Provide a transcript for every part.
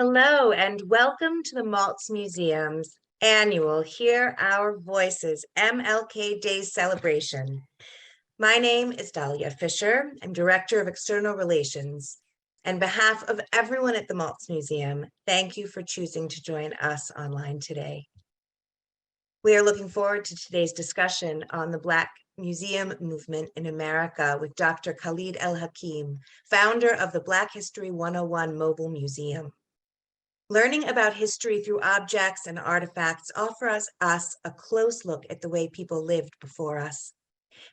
Hello and welcome to the Maltz Museum's annual Hear Our Voices MLK Day celebration. My name is Dahlia Fisher. I'm Director of External Relations. On behalf of everyone at the Maltz Museum, thank you for choosing to join us online today. We are looking forward to today's discussion on the Black Museum movement in America with Dr. Khalid el-Hakim, founder of the Black History 101 Mobile Museum. Learning about history through objects and artifacts offers us a close look at the way people lived before us.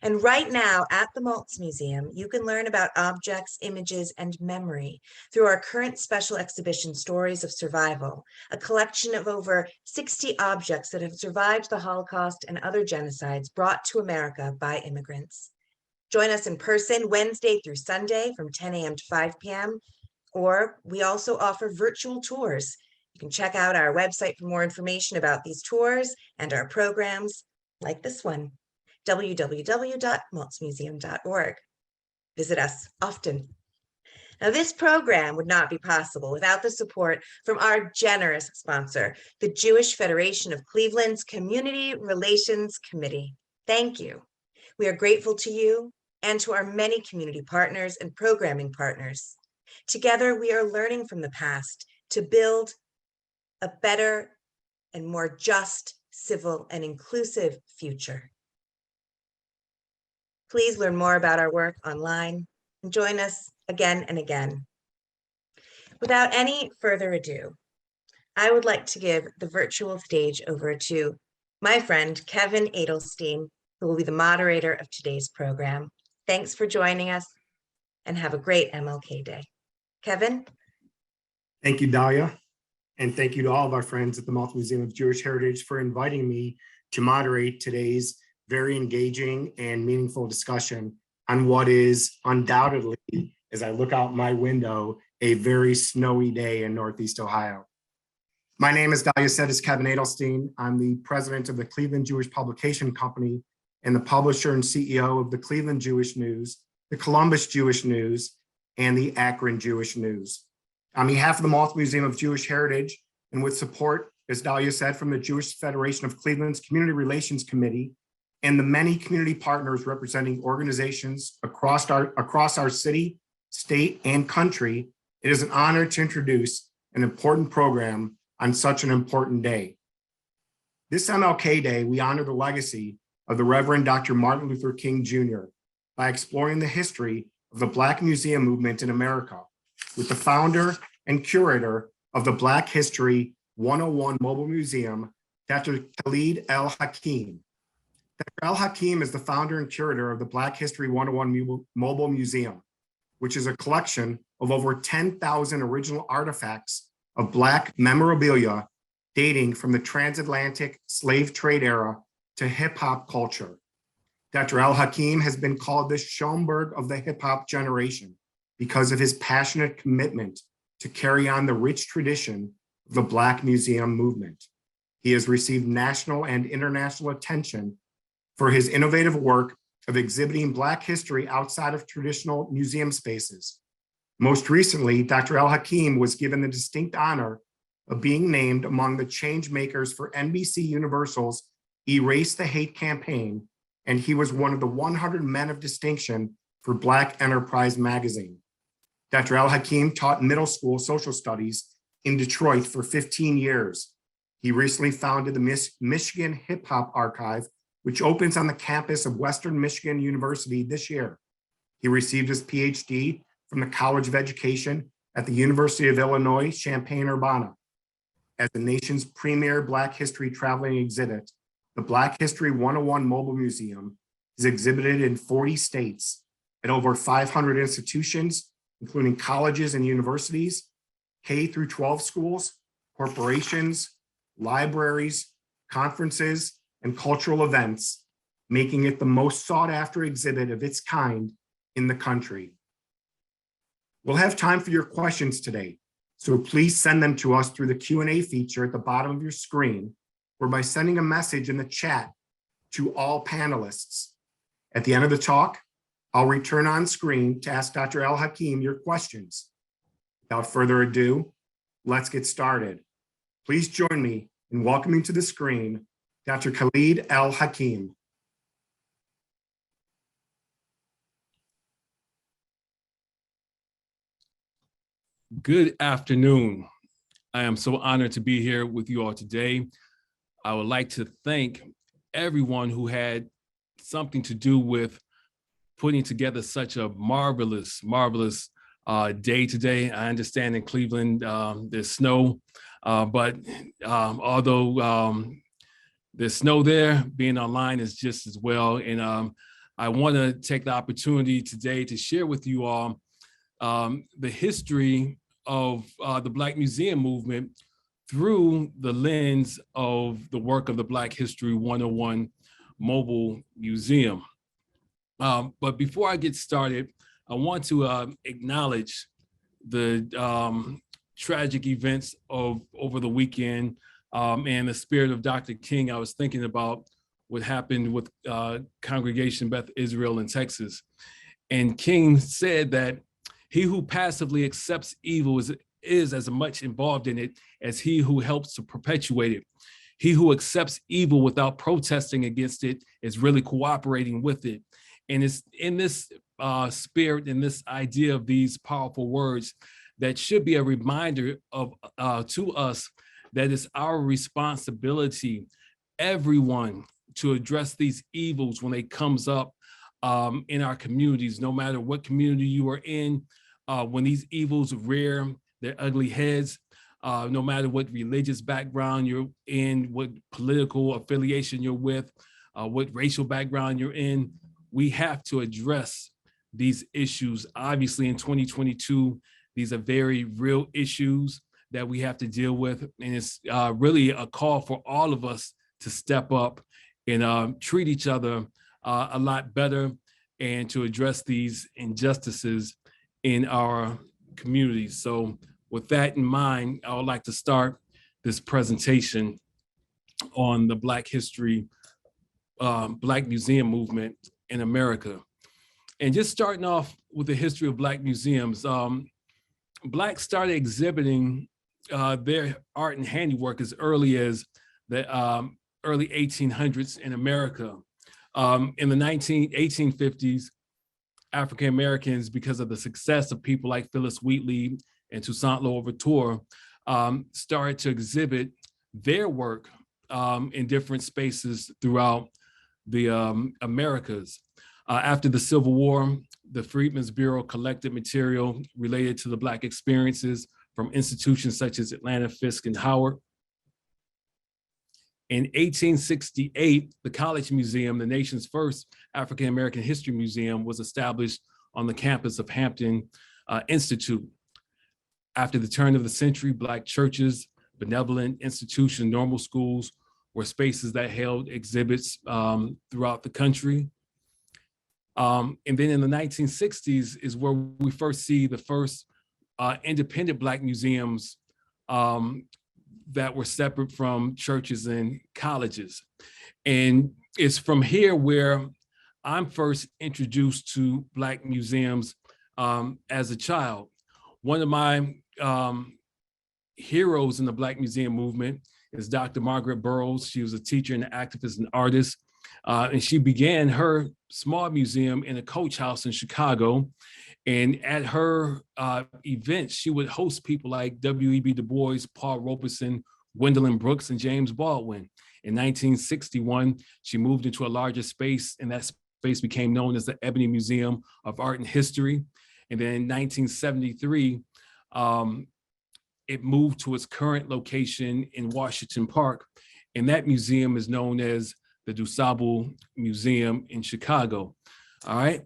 And right now at the Maltz Museum, you can learn about objects, images, and memory through our current special exhibition, Stories of Survival, a collection of over 60 objects that have survived the Holocaust and other genocides brought to America by immigrants. Join us in person Wednesday through Sunday from 10 a.m. to 5 p.m. Or we also offer virtual tours. You can check out our website for more information about these tours and our programs, like this one, www.maltzmuseum.org. Visit us often. Now, this program would not be possible without the support from our generous sponsor, the Jewish Federation of Cleveland's Community Relations Committee. Thank you. We are grateful to you and to our many community partners and programming partners. Together, we are learning from the past to build a better and more just, civil, and inclusive future. Please learn more about our work online and join us again and again. Without any further ado, I would like to give the virtual stage over to my friend, Kevin Adelstein, who will be the moderator of today's program. Thanks for joining us and have a great MLK Day. Kevin? Thank you, Dahlia. And thank you to all of our friends at the Maltz Museum of Jewish Heritage for inviting me to moderate today's very engaging and meaningful discussion on what is undoubtedly, as I look out my window, a very snowy day in Northeast Ohio. My name, as Dahlia said, is Kevin Adelstein. I'm the president of the Cleveland Jewish Publication Company and the publisher and CEO of the Cleveland Jewish News, the Columbus Jewish News, and the Akron Jewish News. On behalf of the Maltz Museum of Jewish Heritage, and with support, as Dahlia said, from the Jewish Federation of Cleveland's Community Relations Committee, and the many community partners representing organizations across our city, state, and country, it is an honor to introduce an important program on such an important day. This MLK Day, we honor the legacy of the Reverend Dr. Martin Luther King Jr. by exploring the history of the Black Museum movement in America with the founder and curator of the Black History 101 Mobile Museum, Dr. Khalid el-Hakim. Dr. el-Hakim is the founder and curator of the Black History 101 Mobile Museum, which is a collection of over 10,000 original artifacts of Black memorabilia dating from the transatlantic slave trade era to hip hop culture. Dr. el-Hakim has been called the Schoenberg of the hip hop generation because of his passionate commitment to carry on the rich tradition of the Black Museum movement. He has received national and international attention for his innovative work of exhibiting Black history outside of traditional museum spaces. Most recently, Dr. el-Hakim was given the distinct honor of being named among the change makers for NBC Universal's Erase the Hate campaign, and he was one of the 100 men of distinction for Black Enterprise magazine. Dr. el-Hakim taught middle school social studies in Detroit for 15 years. He recently founded the Michigan Hip Hop Archive, which opens on the campus of Western Michigan University this year. He received his PhD from the College of Education at the University of Illinois, Champaign-Urbana. As the nation's premier Black history traveling exhibit, the Black History 101 Mobile Museum is exhibited in 40 states at over 500 institutions, including colleges and universities, K through 12 schools, corporations, libraries, conferences, and cultural events, making it the most sought after exhibit of its kind in the country. We'll have time for your questions today, so please send them to us through the Q&A feature at the bottom of your screen or by sending a message in the chat to all panelists. At the end of the talk, I'll return on screen to ask Dr. el-Hakim your questions. Without further ado, let's get started. Please join me in welcoming to the screen Dr. Khalid el-Hakim. Good afternoon. I am so honored to be here with you all today. I would like to thank everyone who had something to do with putting together such a marvelous day today. I understand in Cleveland there's snow, but although there's snow there, being online is just as well. And I want to take the opportunity today to share with you all the history of the Black Museum movement through the lens of the work of the Black History 101 Mobile Museum. But before I get started, I want to acknowledge the tragic events of over the weekend and the spirit of Dr. King. I was thinking about what happened with Congregation Beth Israel in Texas. And King said that he who passively accepts evil is as much involved in it as he who helps to perpetuate it. He who accepts evil without protesting against it is really cooperating with it. And it's in this spirit and this idea of these powerful words that should be a reminder of to us that it's our responsibility, everyone, to address these evils when they comes up in our communities, no matter what community you are in, when these evils rear their ugly heads, no matter what religious background you're in, what political affiliation you're with, what racial background you're in, we have to address these issues. Obviously, in 2022, these are very real issues that we have to deal with. And it's really a call for all of us to step up and treat each other a lot better and to address these injustices in our communities. So with that in mind, I would like to start this presentation on the Black History, Black Museum movement in America. And just starting off with the history of Black museums, Blacks started exhibiting their art and handiwork as early as the early 1800s in America. In the 1850s, African Americans, because of the success of people like Phyllis Wheatley and Toussaint Louverture, started to exhibit their work in different spaces throughout the Americas. After the Civil War, the Freedmen's Bureau collected material related to the Black experiences from institutions such as Atlanta, Fisk, and Howard. In 1868, the College Museum, the nation's first African American history museum, was established on the campus of Hampton Institute. After the turn of the century, Black churches, benevolent institutions, normal schools were spaces that held exhibits throughout the country. And then in the 1960s is where we first see the first independent Black museums that were separate from churches and colleges. And it's from here where I'm first introduced to Black museums as a child. One of my heroes in the Black Museum movement is Dr. Margaret Burrows. She was a teacher and an activist and artist. And she began her small museum in a coach house in Chicago. And at her events, she would host people like W.E.B. Du Bois, Paul Robeson, Gwendolyn Brooks, and James Baldwin. In 1961, she moved into a larger space, and that space became known as the Ebony Museum of Art and History. And then in 1973, it moved to its current location in Washington Park. And that museum is known as the DuSable Museum in Chicago. All right.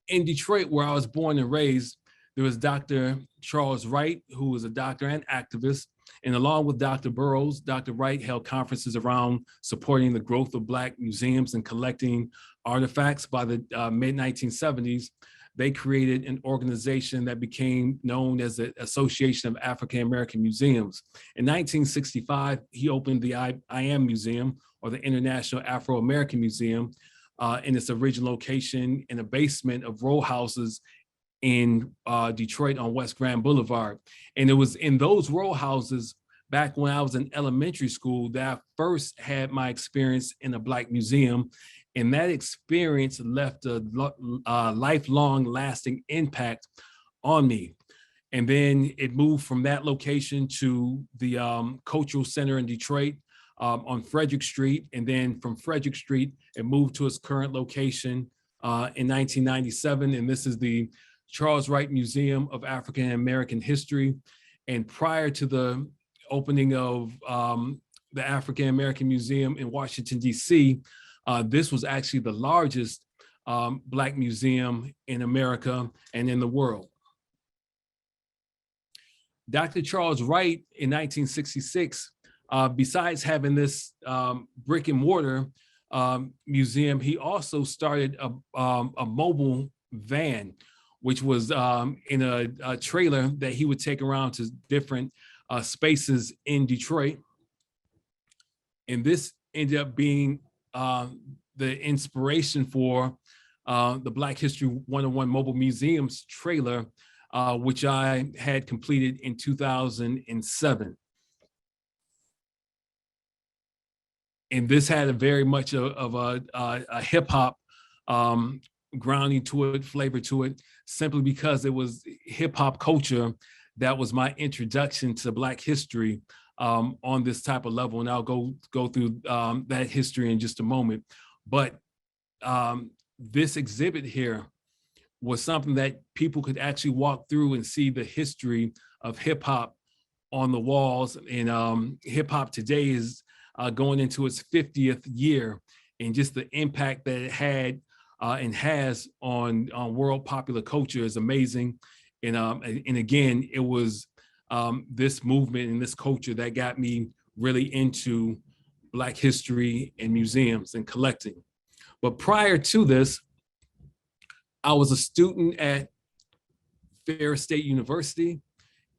In Detroit, where I was born and raised, there was Dr. Charles Wright, who was a doctor and activist. And along with Dr. Burrows, Dr. Wright held conferences around supporting the growth of Black museums and collecting artifacts. By the mid-1970s, they created an organization that became known as the Association of African American Museums. In 1965, he opened the IAM Museum, or the International Afro-American Museum, in its original location in a basement of row houses in Detroit on West Grand Boulevard. And it was in those row houses back when I was in elementary school that I first had my experience in a Black museum. And that experience left a lifelong lasting impact on me. And then it moved from that location to the Cultural Center in Detroit on Frederick Street. And then from Frederick Street, it moved to its current location in 1997. And this is the Charles Wright Museum of African American History. And prior to the opening of the African American Museum in Washington, D.C., this was actually the largest Black museum in America and in the world. Dr. Charles Wright in 1966, besides having this brick and mortar museum, he also started a mobile van, which was in a trailer that he would take around to different spaces in Detroit. And this ended up being the inspiration for the Black History 101 Mobile Museums trailer, which I had completed in 2007. And this had a very much of a hip hop grounding to it, flavor to it, simply because it was hip hop culture that was my introduction to Black history on this type of level. And I'll go through that history in just a moment. But this exhibit here was something that people could actually walk through and see the history of hip hop on the walls. And hip hop today is going into its 50th year, and just the impact that it had and has on world popular culture is amazing. And again, it was this movement and this culture that got me really into Black history and museums and collecting. But prior to this, I was a student at Ferris State University,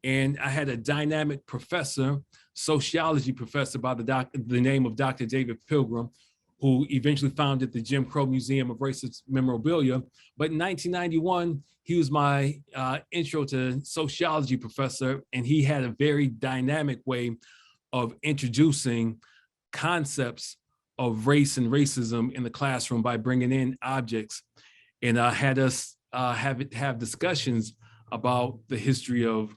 and I had a dynamic professor, sociology professor by the name of Dr. David Pilgrim, who eventually founded the Jim Crow Museum of Racist Memorabilia. But in 1991, he was my intro to sociology professor, and he had a very dynamic way of introducing concepts of race and racism in the classroom by bringing in objects, and had us have discussions about the history of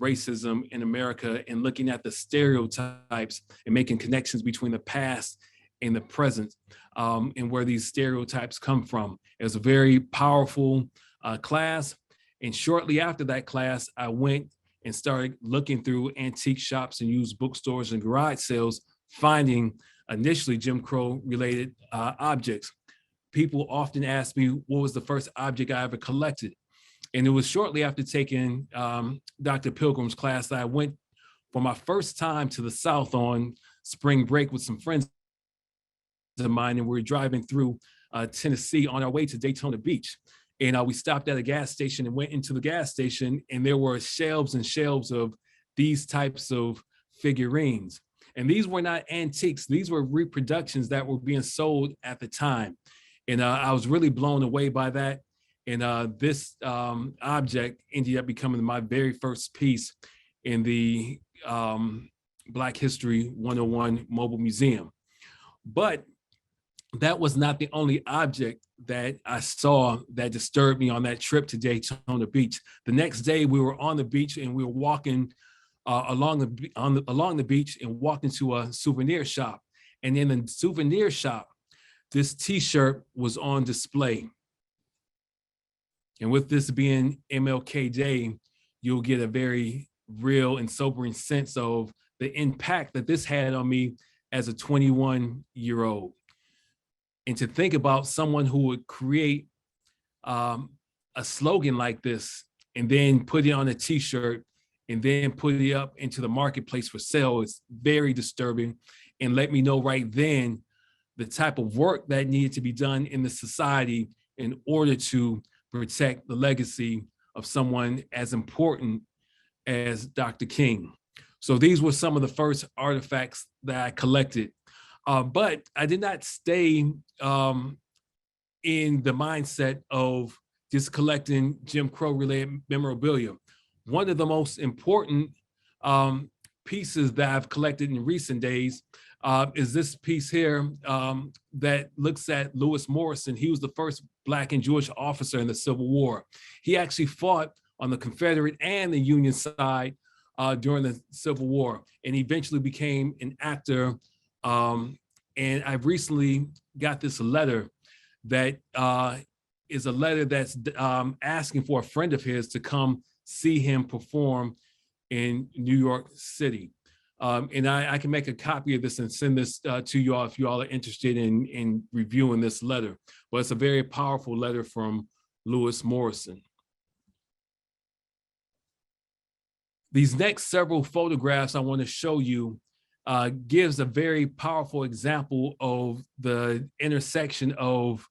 racism in America and looking at the stereotypes and making connections between the past and the present, and where these stereotypes come from. It was a very powerful class. And shortly after that class, I went and started looking through antique shops and used bookstores and garage sales, finding initially Jim Crow related objects. People often ask me, what was the first object I ever collected? And it was shortly after taking Dr. Pilgrim's class that I went for my first time to the South on spring break with some friends of mine, and we were driving through Tennessee on our way to Daytona Beach. And we stopped at a gas station and went into the gas station, and there were shelves and shelves of these types of figurines. And these were not antiques, these were reproductions that were being sold at the time. And I was really blown away by that. And this object ended up becoming my very first piece in the Black History 101 Mobile Museum. But that was not the only object that I saw that disturbed me on that trip to Daytona Beach. The next day, we were on the beach and we were walking along the beach and walked into a souvenir shop. And in the souvenir shop, this T-shirt was on display. And with this being MLK Day, you'll get a very real and sobering sense of the impact that this had on me as a 21-year-old. And to think about someone who would create a slogan like this and then put it on a T-shirt and then put it up into the marketplace for sale is very disturbing, and let me know right then the type of work that needed to be done in the society in order to protect the legacy of someone as important as Dr. King. So these were some of the first artifacts that I collected. But I did not stay in the mindset of just collecting Jim Crow related memorabilia. One of the most important pieces that I've collected in recent days is this piece here that looks at Lewis Morrison. He was the first Black and Jewish officer in the Civil War. He actually fought on the Confederate and the Union side during the Civil War, and eventually became an actor. And I've recently got this letter that is a letter that's asking for a friend of his to come see him perform in New York City. And I can make a copy of this and send this to you all if you all are interested in reviewing this letter. But it's a very powerful letter from Lewis Morrison. These next several photographs I want to show you gives a very powerful example of the intersection of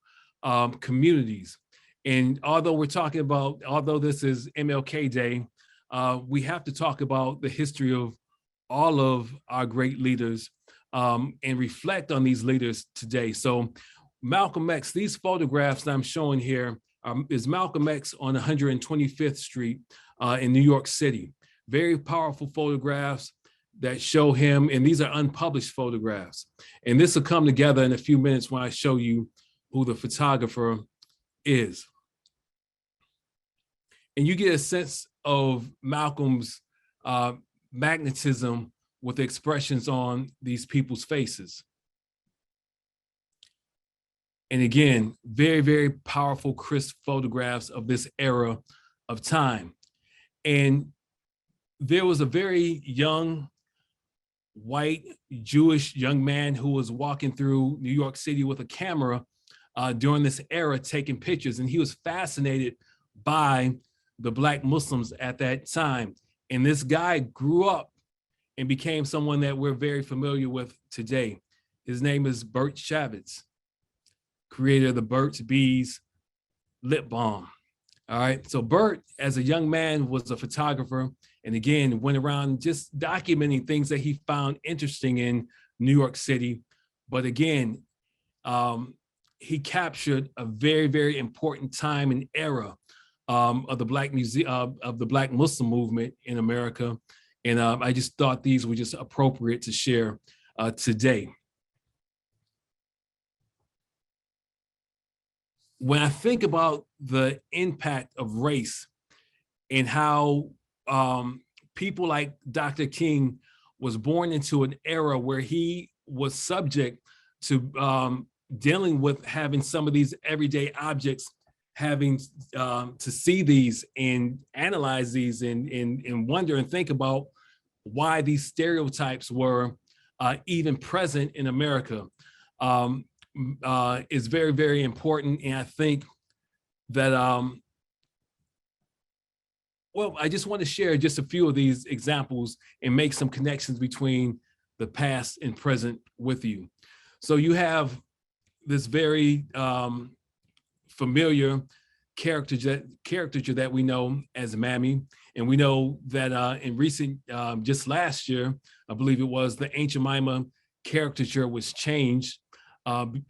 communities. And although this is MLK Day, we have to talk about the history of all of our great leaders and reflect on these leaders today. So Malcolm X, these photographs that I'm showing here is Malcolm X on 125th Street in New York City. Very powerful photographs that show him, and these are unpublished photographs. And this will come together in a few minutes when I show you who the photographer is. And you get a sense of Malcolm's magnetism with the expressions on these people's faces. And again, very, very powerful, crisp photographs of this era of time. And there was a very young, white, Jewish young man who was walking through New York City with a camera during this era, taking pictures. And he was fascinated by the Black Muslims at that time. And this guy grew up and became someone that we're very familiar with today. His name is Bert Chavez, creator of the Burt's Bees lip balm. All right, so Bert, as a young man, was a photographer, and again, went around just documenting things that he found interesting in New York City. But again, he captured a very, very important time and era of the Black Muslim movement in America. And I just thought these were just appropriate to share today. When I think about the impact of race and how people like Dr. King was born into an era where he was subject to dealing with having some of these everyday objects, having to see these and analyze these and wonder and think about why these stereotypes were even present in America is very, very important. And I think that, well, I just want to share just a few of these examples and make some connections between the past and present with you. So you have this very familiar caricature that we know as Mammy. And we know that in recent, just last year, I believe it was, the Aunt Jemima caricature was changed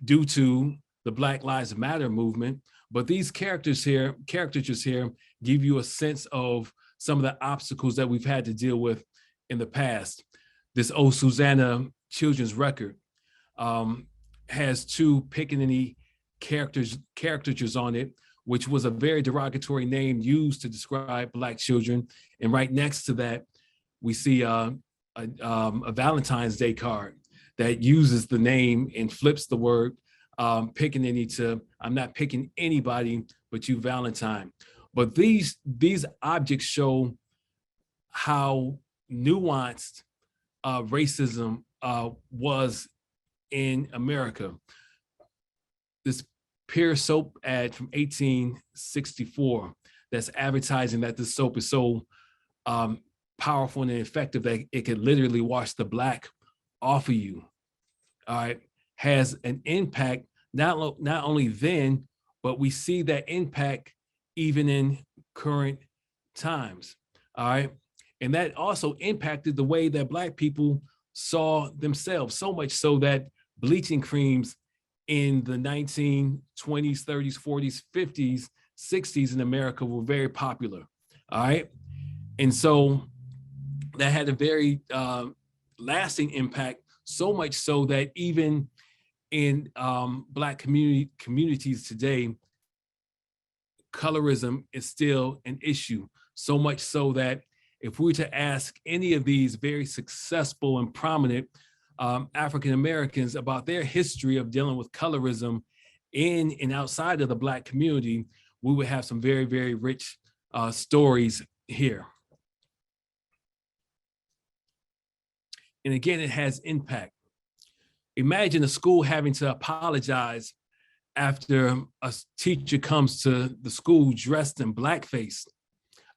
due to the Black Lives Matter movement. But these caricatures here give you a sense of some of the obstacles that we've had to deal with in the past. This Oh Susanna children's record has two Pickaninny caricatures on it, which was a very derogatory name used to describe Black children. And right next to that, we see a Valentine's Day card that uses the name and flips the word Pickaninny to, I'm not picking anybody but you, Valentine. But these objects show how nuanced racism was in America. This Pear soap ad from 1864 that's advertising that this soap is so powerful and effective that it could literally wash the black off of you, all right, has an impact not only then, but we see that impact even in current times, all right? And that also impacted the way that Black people saw themselves, so much so that bleaching creams in the 1920s, 30s, 40s, 50s 60s in America were very popular. All right. And so that had a very lasting impact, so much so that even in Black communities today, colorism is still an issue, so much so that if we were to ask any of these very successful and prominent African Americans about their history of dealing with colorism in and outside of the Black community, we would have some very, very rich stories here. And again, it has impact. Imagine a school having to apologize after a teacher comes to the school dressed in blackface,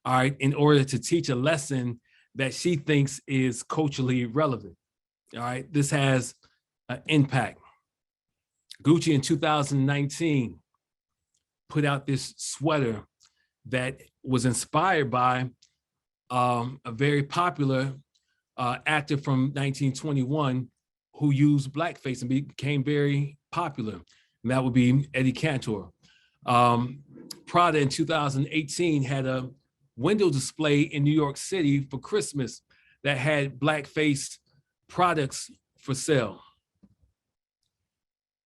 all right, in order to teach a lesson that she thinks is culturally relevant. All right, this has an impact. Gucci in 2019 put out this sweater that was inspired by a very popular actor from 1921 who used blackface and became very popular. And that would be Eddie Cantor. Prada in 2018 had a window display in New York City for Christmas that had blackface products for sale.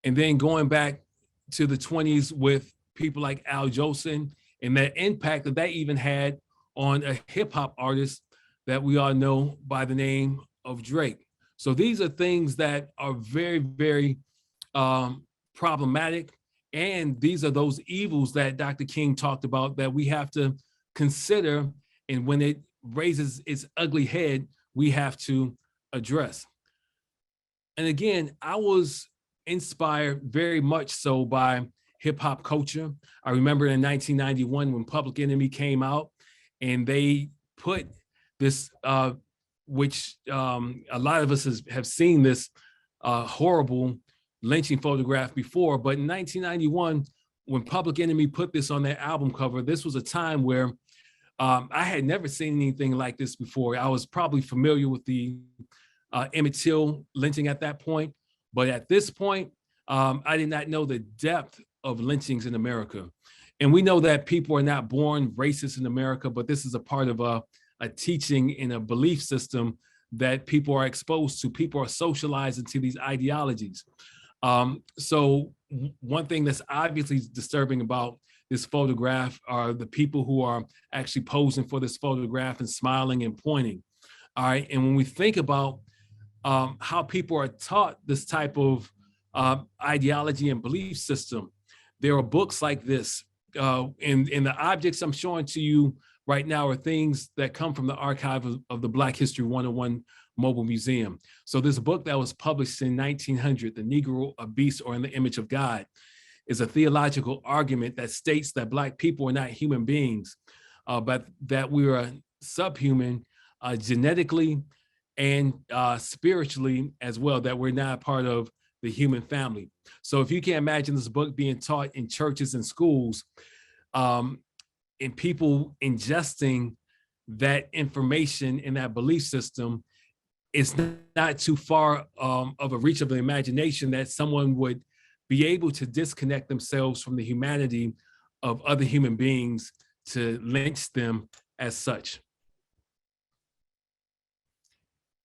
And then going back to the 20s with people like Al Jolson and that impact that even had on a hip hop artist that we all know by the name of Drake. So these are things that are very, very problematic. And these are those evils that Dr. King talked about that we have to consider. And when it raises its ugly head, we have to address. And again, I was inspired very much so by hip hop culture. I remember in 1991 when Public Enemy came out and they put this, which a lot of us have seen this horrible lynching photograph before, but in 1991, when Public Enemy put this on their album cover, this was a time where I had never seen anything like this before. I was probably familiar with the Emmett Till lynching at that point, but at this point, I did not know the depth of lynchings in America. And we know that people are not born racist in America, but this is a part of a teaching in a belief system that people are exposed to. People are socialized into these ideologies. So one thing that's obviously disturbing about this photograph are the people who are actually posing for this photograph and smiling and pointing. All right. And when we think about how people are taught this type of ideology and belief system, there are books like this. And the objects I'm showing to you right now are things that come from the archive of the Black History 101 Mobile Museum. So this book that was published in 1900, The Negro, a Beast or in the Image of God, is a theological argument that states that Black people are not human beings, but that we are subhuman genetically and spiritually as well, that we're not part of the human family. So if you can imagine this book being taught in churches and schools, and people ingesting that information in that belief system, it's not too far of a reach of the imagination that someone would be able to disconnect themselves from the humanity of other human beings to lynch them as such.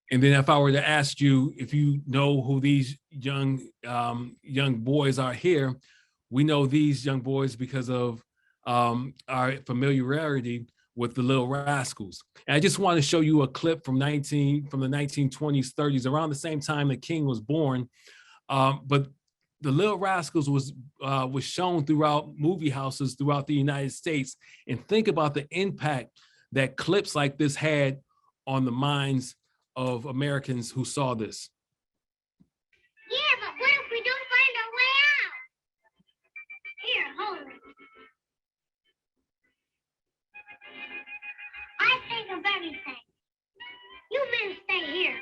And then if I were to ask you if you know who these young boys are here, we know these young boys because of our familiarity with the Little Rascals. And I just want to show you a clip from the 1920s, 30s, around the same time that King was born. But the Little Rascals was shown throughout movie houses throughout the United States. And think about the impact that clips like this had on the minds of Americans who saw this. Yeah, but what if we don't find our way out? Here, hold it. I think of everything. You men stay here.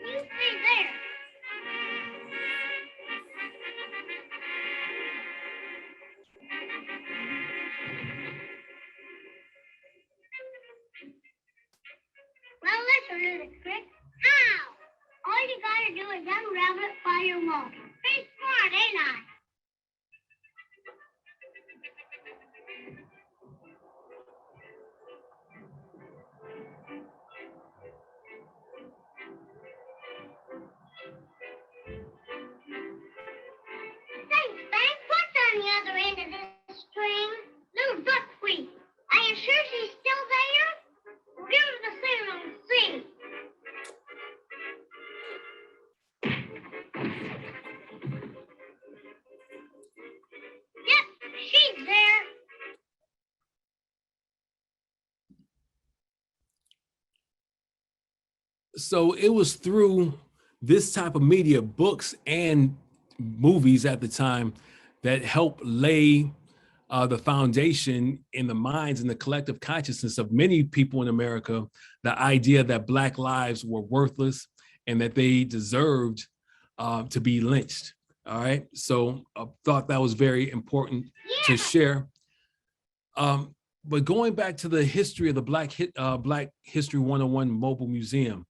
You stay there. learn the trick? How? All you gotta do is unravel it while you're walking. Pretty smart, ain't I? Thanks, Bank. What's on the other end of this string? Little duckweed. Are you sure she's still there? Well, give her the signal and see. Yep, she's there. So it was through this type of media, books and movies at the time, that helped lay the foundation in the minds and the collective consciousness of many people in America, the idea that Black lives were worthless and that they deserved to be lynched. All right. So I thought that was very important to share. But going back to the history of the Black History 101 Mobile Museum,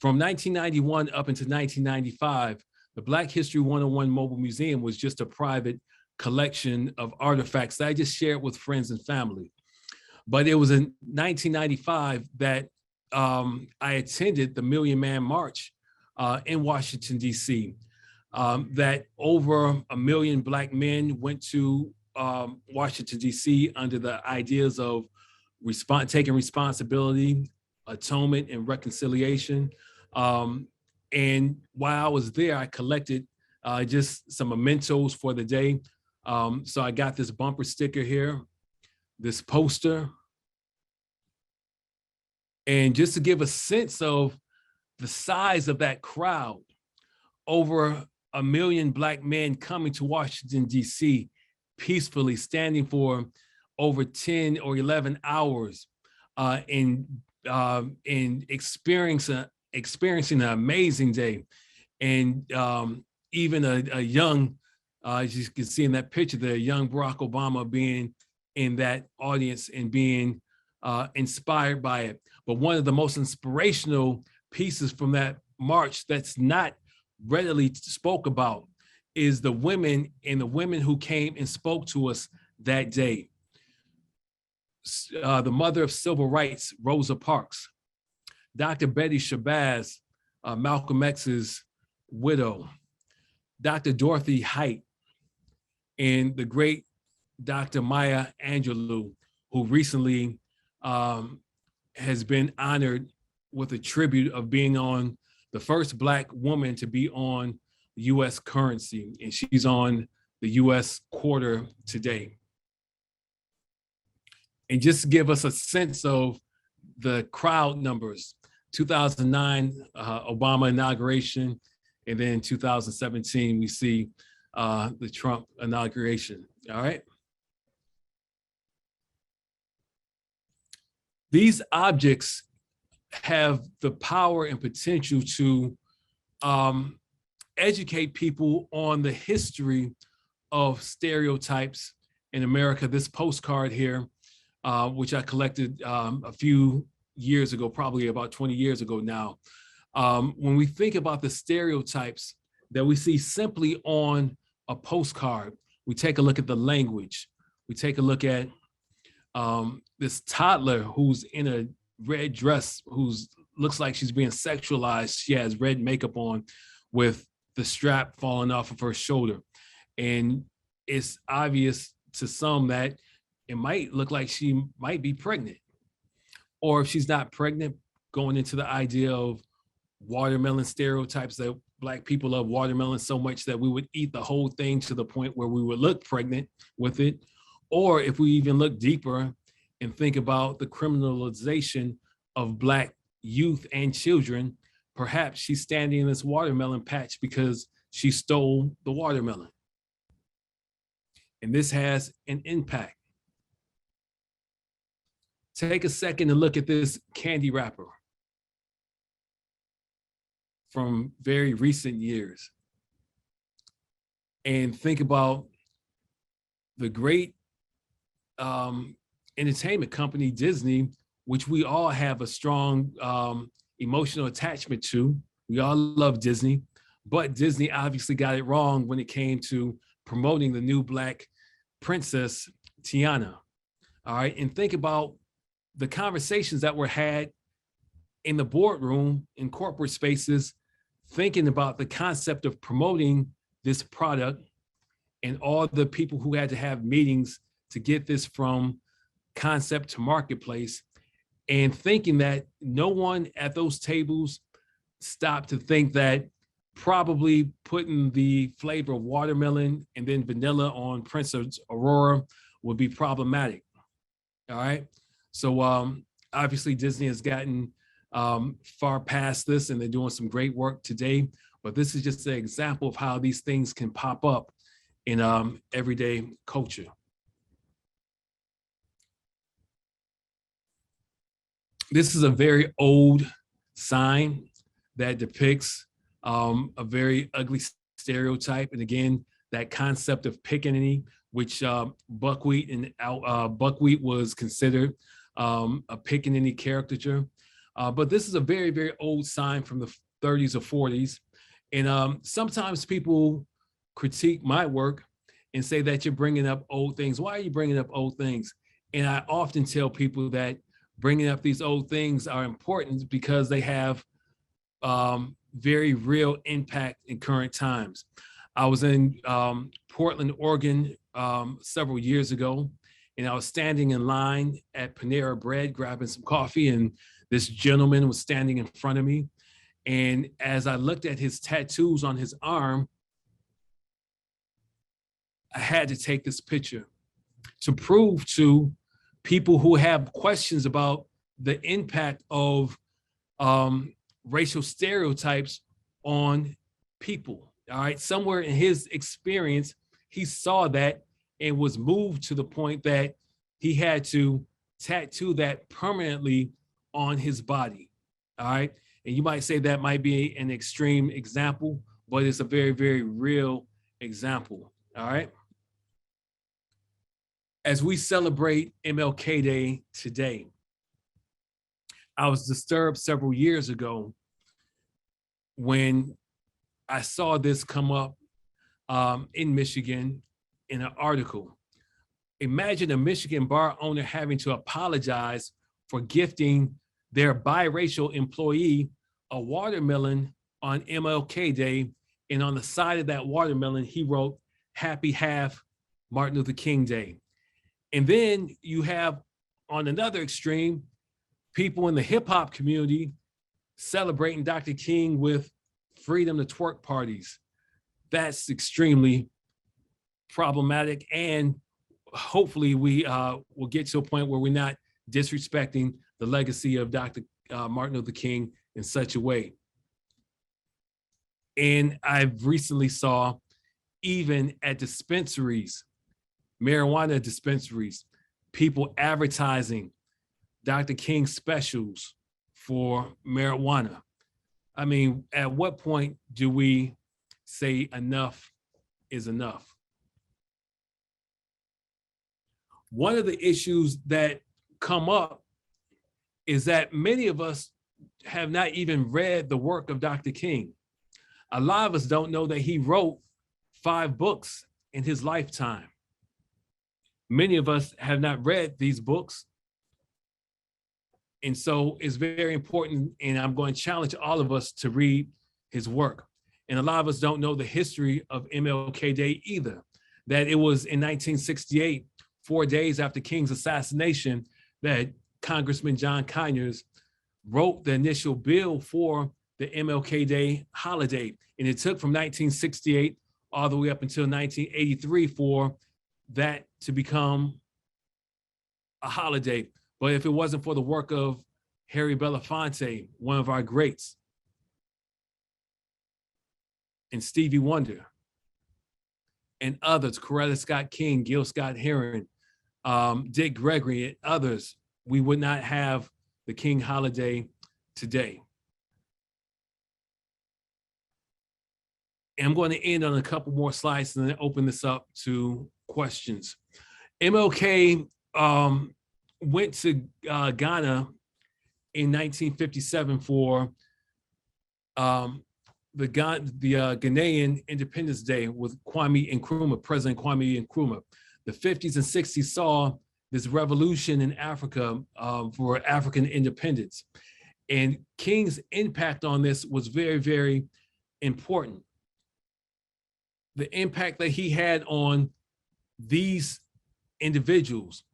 from 1991 up until 1995, the Black History 101 Mobile Museum was just a private collection of artifacts that I just shared with friends and family. But it was in 1995 that I attended the Million Man March in Washington, D.C., that over 1 million Black men went to Washington, D.C. under the ideas of taking responsibility, atonement, and reconciliation. And while I was there, I collected just some mementos for the day. So I got this bumper sticker here, this poster. And just to give a sense of the size of that crowd, over 1 million Black men coming to Washington, D.C., peacefully standing for over 10 or 11 hours and experiencing an amazing day. And even a young, as you can see in that picture, the young Barack Obama being in that audience and being inspired by it. But one of the most inspirational pieces from that march that's not readily spoke about is the women who came and spoke to us that day. The mother of civil rights, Rosa Parks, Dr. Bert Chavez, Malcolm X's widow, Dr. Dorothy Height, and the great Dr. Maya Angelou, who recently has been honored with a tribute of being on the first Black woman to be on U.S. currency, and she's on the U.S. quarter today. And just to give us a sense of the crowd numbers, 2009 Obama inauguration, and then 2017 we see the Trump inauguration. All right. These objects have the power and potential to educate people on the history of stereotypes in America. This postcard here, which I collected a few years ago, probably about 20 years ago now. When we think about the stereotypes that we see simply on a postcard, we take a look at the language. We take a look at this toddler who's in a red dress, who's looks like she's being sexualized. She has red makeup on with the strap falling off of her shoulder. And it's obvious to some that it might look like she might be pregnant. Or if she's not pregnant, going into the idea of watermelon stereotypes, that Black people love watermelon so much that we would eat the whole thing to the point where we would look pregnant with it. Or if we even look deeper and think about the criminalization of Black youth and children, perhaps she's standing in this watermelon patch because she stole the watermelon. And this has an impact. Take a second to look at this candy wrapper from very recent years and think about the great entertainment company, Disney, which we all have a strong emotional attachment to. We all love Disney, but Disney obviously got it wrong when it came to promoting the new Black princess, Tiana. All right, and think about the conversations that were had in the boardroom, in corporate spaces, thinking about the concept of promoting this product and all the people who had to have meetings to get this from concept to marketplace, and thinking that no one at those tables stopped to think that probably putting the flavor of watermelon and then vanilla on Princess Aurora would be problematic. All right. So obviously Disney has gotten far past this, and they're doing some great work today. But this is just an example of how these things can pop up in everyday culture. This is a very old sign that depicts a very ugly stereotype. And again, that concept of pickaninny, which buckwheat was considered a pickaninny caricature. But this is a very, very old sign from the 30s or 40s. And sometimes people critique my work and say that you're bringing up old things. Why are you bringing up old things? And I often tell people that bringing up these old things are important because they have very real impact in current times. I was in Portland, Oregon several years ago, and I was standing in line at Panera Bread grabbing some coffee, and this gentleman was standing in front of me. And as I looked at his tattoos on his arm, I had to take this picture to prove to people who have questions about the impact of racial stereotypes on people. All right, somewhere in his experience, he saw that and was moved to the point that he had to tattoo that permanently on his body. All right, and you might say that might be an extreme example, but it's a very, very real example. All right. As we celebrate MLK Day today, I was disturbed several years ago when I saw this come up in Michigan in an article. Imagine a Michigan bar owner having to apologize for gifting their biracial employee a watermelon on MLK Day. And on the side of that watermelon, he wrote, "Happy half Martin Luther King Day." And then you have, on another extreme, people in the hip hop community celebrating Dr. King with freedom to twerk parties. That's extremely problematic. And hopefully we will get to a point where we're not disrespecting the legacy of Dr. Martin Luther King in such a way. And I've recently saw, even at dispensaries, marijuana dispensaries, people advertising Dr. King specials for marijuana. I mean, at what point do we say enough is enough? One of the issues that come up is that many of us have not even read the work of Dr. King. A lot of us don't know that he wrote 5 books in his lifetime. Many of us have not read these books. And so it's very important, and I'm going to challenge all of us to read his work. And a lot of us don't know the history of MLK Day either, that it was in 1968, 4 days after King's assassination, that Congressman John Conyers wrote the initial bill for the MLK Day holiday. And it took from 1968 all the way up until 1983 for that to become a holiday. But if it wasn't for the work of Harry Belafonte, one of our greats, and Stevie Wonder, and others, Coretta Scott King, Gil Scott Heron, Dick Gregory, and others, we would not have the King holiday today. And I'm going to end on a couple more slides and then open this up to questions. MLK went to Ghana in 1957 for the Ghanaian Independence Day with Kwame Nkrumah, President Kwame Nkrumah. The 50s and 60s saw this revolution in Africa for African independence. And King's impact on this was very, very important. The impact that he had on these individuals,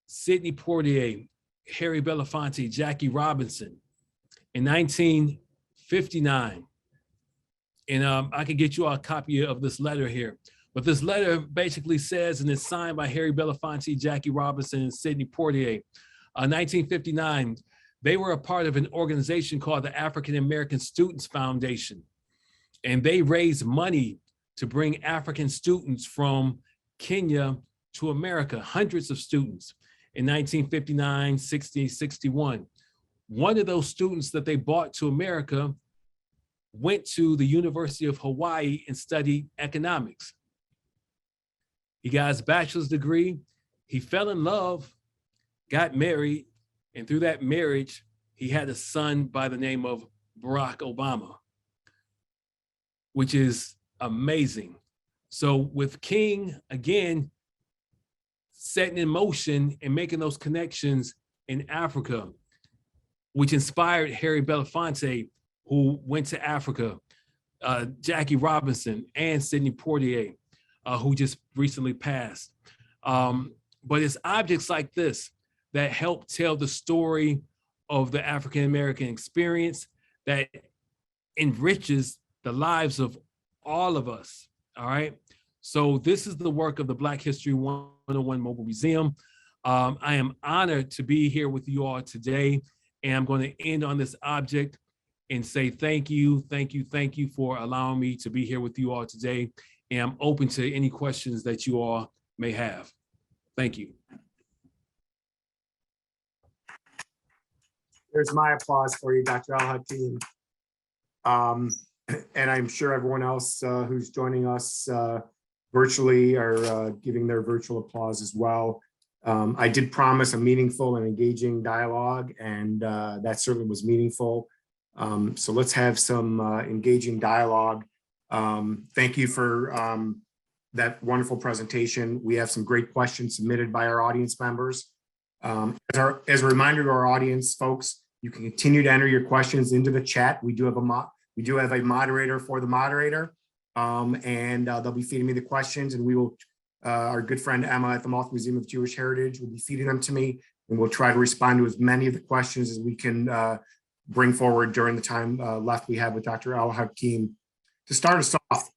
Sidney Poitier, Harry Belafonte, Jackie Robinson, in 1959. And I can get you a copy of this letter here. But this letter basically says, and it's signed by Harry Belafonte, Jackie Robinson, and Sidney Poitier. 1959, they were a part of an organization called the African American Students Foundation. And they raised money to bring African students from Kenya to America, hundreds of students in 1959, 60, 61. One of those students that they brought to America went to the University of Hawaii and studied economics. He got his bachelor's degree, he fell in love, got married, and through that marriage, he had a son by the name of Barack Obama, which is amazing. So with King, again, setting in motion and making those connections in Africa, which inspired Harry Belafonte, who went to Africa, Jackie Robinson, and Sidney Poitier, who just recently passed. But it's objects like this that help tell the story of the African-American experience that enriches the lives of all of us, all right? So this is the work of the Black History 101 Mobile Museum. I am honored to be here with you all today, and I'm going to end on this object and say thank you for allowing me to be here with you all today. And I'm open to any questions that you all may have. Thank you. There's my applause for you, Dr. el-Hakim. And I'm sure everyone else who's joining us virtually are giving their virtual applause as well. I did promise a meaningful and engaging dialogue, and that certainly was meaningful. So let's have some engaging dialogue. Thank you for that wonderful presentation. We have some great questions submitted by our audience members. As a reminder to our audience, folks, you can continue to enter your questions into the chat. We do have a moderator for the moderator, and they'll be feeding me the questions, and we will. Our good friend Emma at the Mlk Museum of Jewish Heritage will be feeding them to me, and we'll try to respond to as many of the questions as we can bring forward during the time left we have with Dr. el-Hakim. To start us off,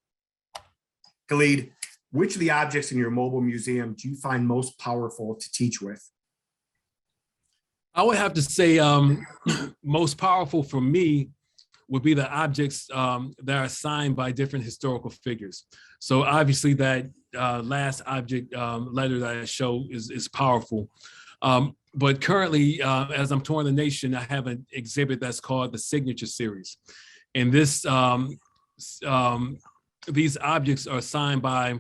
Khalid, which of the objects in your mobile museum do you find most powerful to teach with? I would have to say most powerful for me would be the objects that are assigned by different historical figures. So obviously that last object letter that I show is powerful. But currently, as I'm touring the nation, I have an exhibit that's called the Signature Series. And this, these objects are signed by,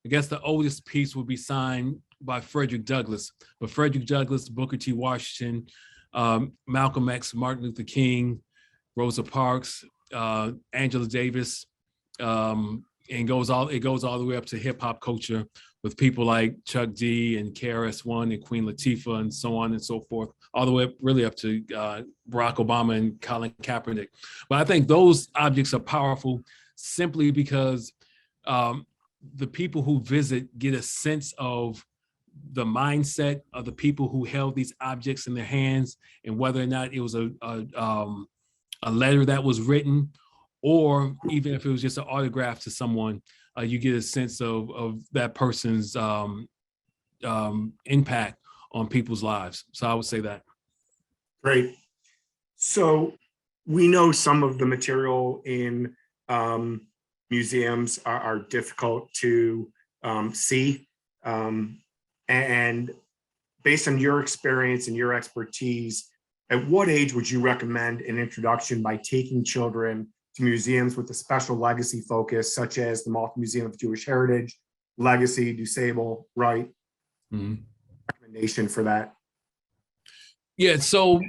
I guess the oldest piece would be signed by Frederick Douglass. But Frederick Douglass, Booker T. Washington, Malcolm X, Martin Luther King, Rosa Parks, Angela Davis, and it goes all the way up to hip hop culture with people like Chuck D and KRS-One and Queen Latifah and so on and so forth, all the way up, really up to Barack Obama and Colin Kaepernick. But I think those objects are powerful simply because the people who visit get a sense of the mindset of the people who held these objects in their hands, and whether or not it was a letter that was written, or even if it was just an autograph to someone, you get a sense of that person's impact on people's lives. So I would say that. Great. So we know some of the material in museums are difficult to see. And based on your experience and your expertise, at what age would you recommend an introduction by taking children to museums with a special legacy focus, such as the Mlk Museum of Jewish Heritage, Legacy, DuSable, Wright? Recommendation for that? Yeah, so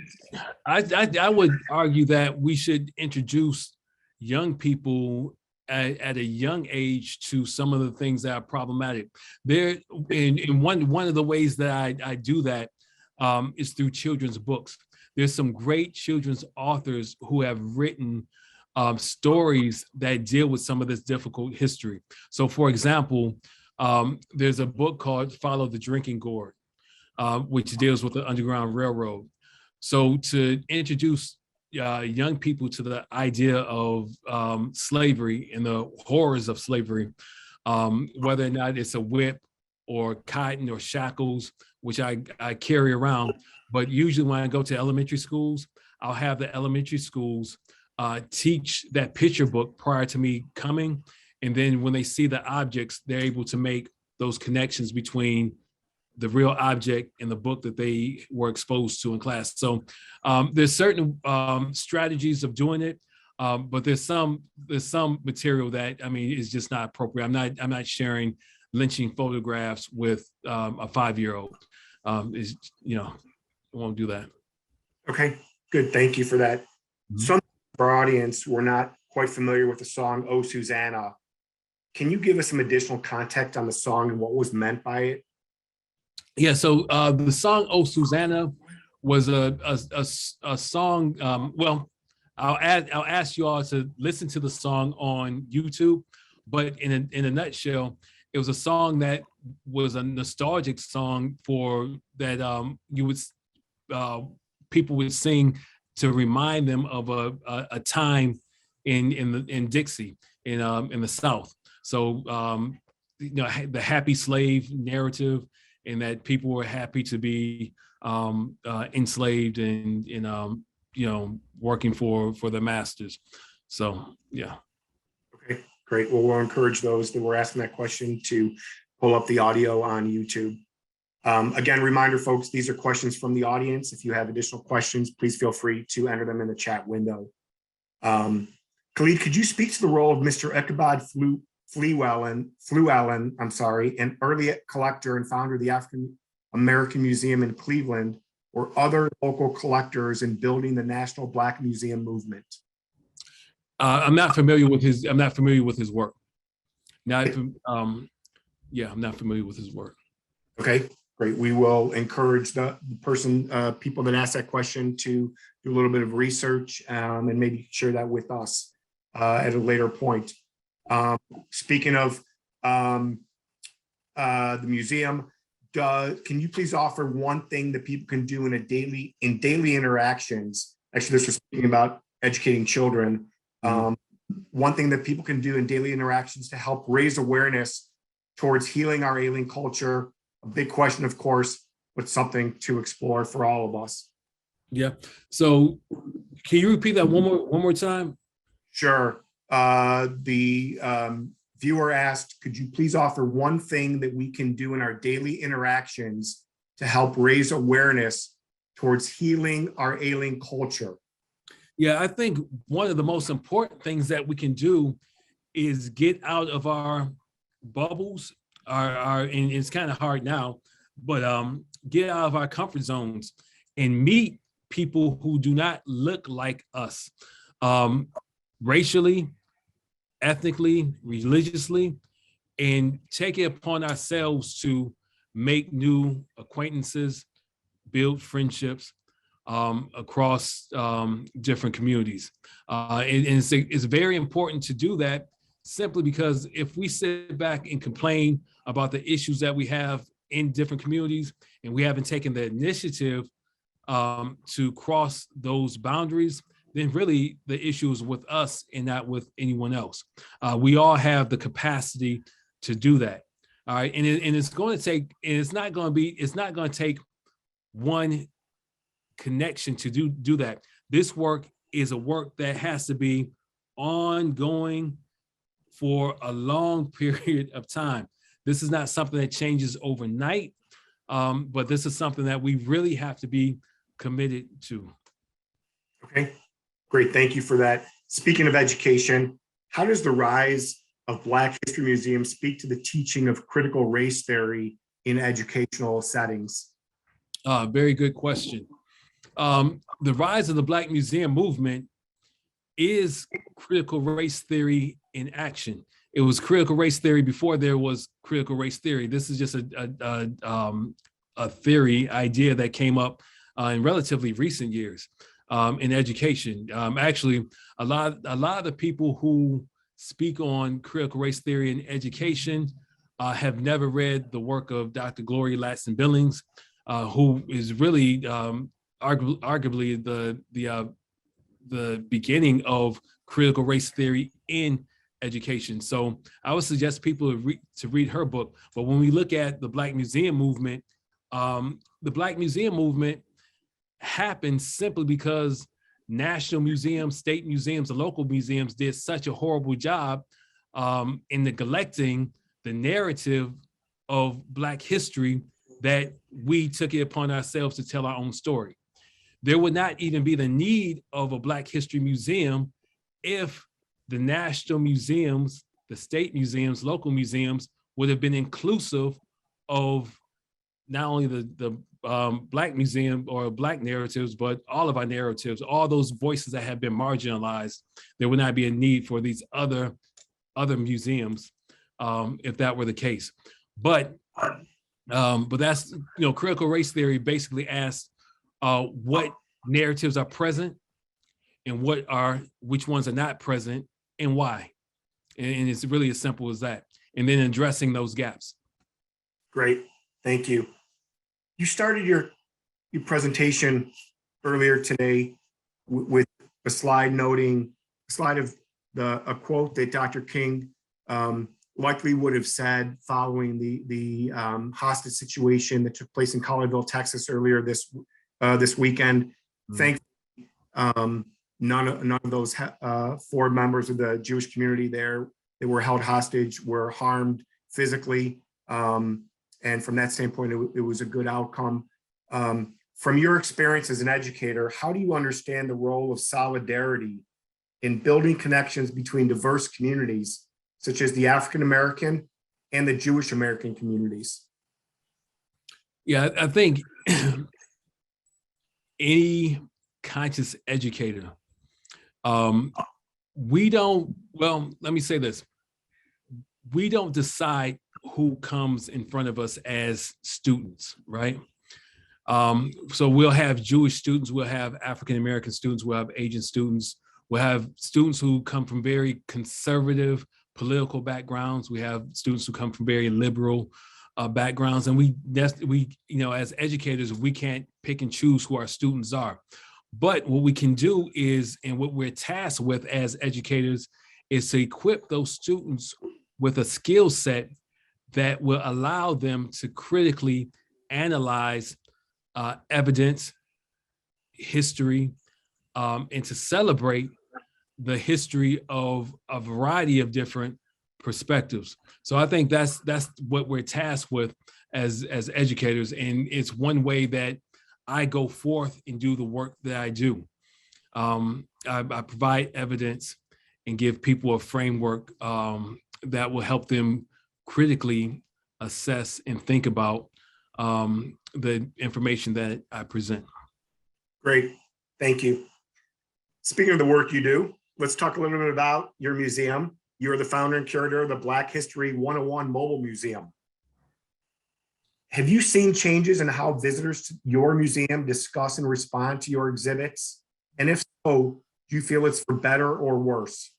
I would argue that we should introduce young people at a young age to some of the things that are problematic. There, in one of the ways that I do that is through children's books. There's some great children's authors who have written stories that deal with some of this difficult history. So, for example, there's a book called "Follow the Drinking Gourd," which deals with the Underground Railroad. So to introduce young people to the idea of slavery and the horrors of slavery, whether or not it's a whip or cotton or shackles, which I carry around. But usually when I go to elementary schools, I'll have the elementary schools teach that picture book prior to me coming. And then when they see the objects, they're able to make those connections between the real object and the book that they were exposed to in class. So there's certain strategies of doing it, but there's some material that, I mean, is just not appropriate. I'm not sharing lynching photographs with a 5-year-old. Is I won't do that. Okay, good. Thank you for that. Mm-hmm. Some of our audience were not quite familiar with the song "Oh Susanna." Can you give us some additional context on the song and what was meant by it? Yeah, so the song "Oh Susanna" was a song. Well, I'll ask you all to listen to the song on YouTube, but in a nutshell, it was a song that was a nostalgic song for that people would sing to remind them of a time in Dixie in the South. So the happy slave narrative, and that people were happy to be enslaved and working for the masters. So yeah. Okay, great. Well, we'll encourage those that were asking that question to pull up the audio on YouTube. Again, reminder, folks, these are questions from the audience. If you have additional questions, please feel free to enter them in the chat window. Khalid, could you speak to the role of Mr. Ichabod Flewellen, an early collector and founder of the African American Museum in Cleveland, or other local collectors in building the National Black Museum movement? I'm not familiar with his work. I'm not familiar with his work. Okay, great. We will encourage the people that ask that question to do a little bit of research and maybe share that with us at a later point. Speaking of the museum, can you please offer one thing that people can do in daily interactions? Actually, this was speaking about educating children. One thing that people can do in daily interactions to help raise awareness towards healing our alien culture. A big question, of course, but something to explore for all of us. Yeah. So can you repeat that one more time? Sure. The viewer asked, could you please offer one thing that we can do in our daily interactions to help raise awareness towards healing our alien culture? Yeah, I think one of the most important things that we can do is get out of our bubbles, and it's kind of hard now, but get out of our comfort zones and meet people who do not look like us, racially, ethnically, religiously, and take it upon ourselves to make new acquaintances, build friendships across different communities. And it's very important to do that, simply because if we sit back and complain about the issues that we have in different communities, and we haven't taken the initiative to cross those boundaries, then really the issue is with us and not with anyone else. We all have the capacity to do that. All right, and it's going to take, and it's not going to take one connection to do that. This work is a work that has to be ongoing for a long period of time. This is not something that changes overnight, but this is something that we really have to be committed to. Okay, great. Thank you for that. Speaking of education, how does the rise of Black History Museums speak to the teaching of critical race theory in educational settings? Very good question. The rise of the Black Museum movement is critical race theory in action. It was critical race theory before there was critical race theory. This is just a theory idea that came up in relatively recent years in education. Actually, a lot of the people who speak on critical race theory in education have never read the work of Dr. Gloria Ladson-Billings, who is really arguably the beginning of critical race theory in education. So I would suggest people to read her book. But when we look at the Black Museum movement, the Black Museum movement happened simply because national museums, state museums, and local museums did such a horrible job in neglecting the narrative of Black history that we took it upon ourselves to tell our own story. There would not even be the need of a Black History Museum if the national museums, the state museums, local museums would have been inclusive of not only the Black museum or Black narratives, but all of our narratives, all those voices that have been marginalized. There would not be a need for these other museums if that were the case. But that's, critical race theory basically asks what narratives are present and which ones are not present and why. And it's really as simple as that. And then addressing those gaps. Great, thank you. You started your presentation earlier today with a slide of a quote that Dr. King likely would have said following the hostage situation that took place in Colleyville, Texas earlier this weekend. Mm-hmm. Thankfully, none of those 4 members of the Jewish community there that were held hostage were harmed physically. And from that standpoint, it was a good outcome. From your experience as an educator, how do you understand the role of solidarity in building connections between diverse communities, such as the African American and the Jewish American communities? Yeah, I think any conscious educator, let me say this. We don't decide who comes in front of us as students, right? So we'll have Jewish students, we'll have African American students, we'll have Asian students, we'll have students who come from very conservative political backgrounds, we have students who come from very liberal backgrounds, and we as educators, we can't pick and choose who our students are. But what we can do is, and what we're tasked with as educators, is to equip those students with a skill set that will allow them to critically analyze evidence, history, and to celebrate the history of a variety of different perspectives. So I think that's what we're tasked with as educators, and it's one way that I go forth and do the work that I do. I provide evidence and give people a framework that will help them critically assess and think about the information that I present. Great, thank you. Speaking of the work you do, let's talk a little bit about your museum. You're the founder and curator of the Black History 101 Mobile Museum. Have you seen changes in how visitors to your museum discuss and respond to your exhibits? And if so, do you feel it's for better or worse?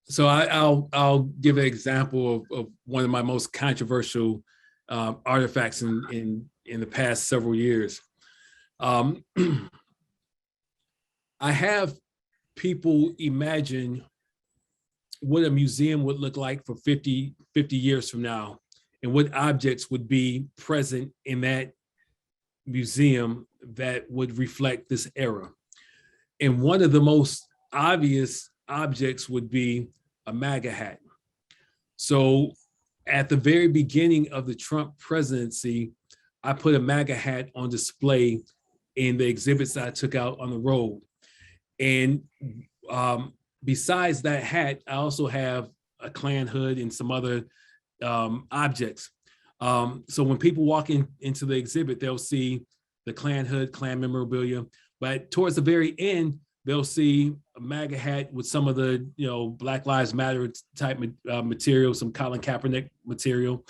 So I'll give an example of one of my most controversial artifacts in the past several years. I have people imagine what a museum would look like for 50 years from now, and what objects would be present in that museum that would reflect this era. And one of the most obvious objects would be a MAGA hat. So at the very beginning of the Trump presidency, I put a MAGA hat on display in the exhibits that I took out on the road. And besides that hat, I also have a Klan hood and some other objects. So when people walk into the exhibit, they'll see the Klan hood, Klan memorabilia, but towards the very end, they'll see a MAGA hat with some of the, Black Lives Matter type material, some Colin Kaepernick material.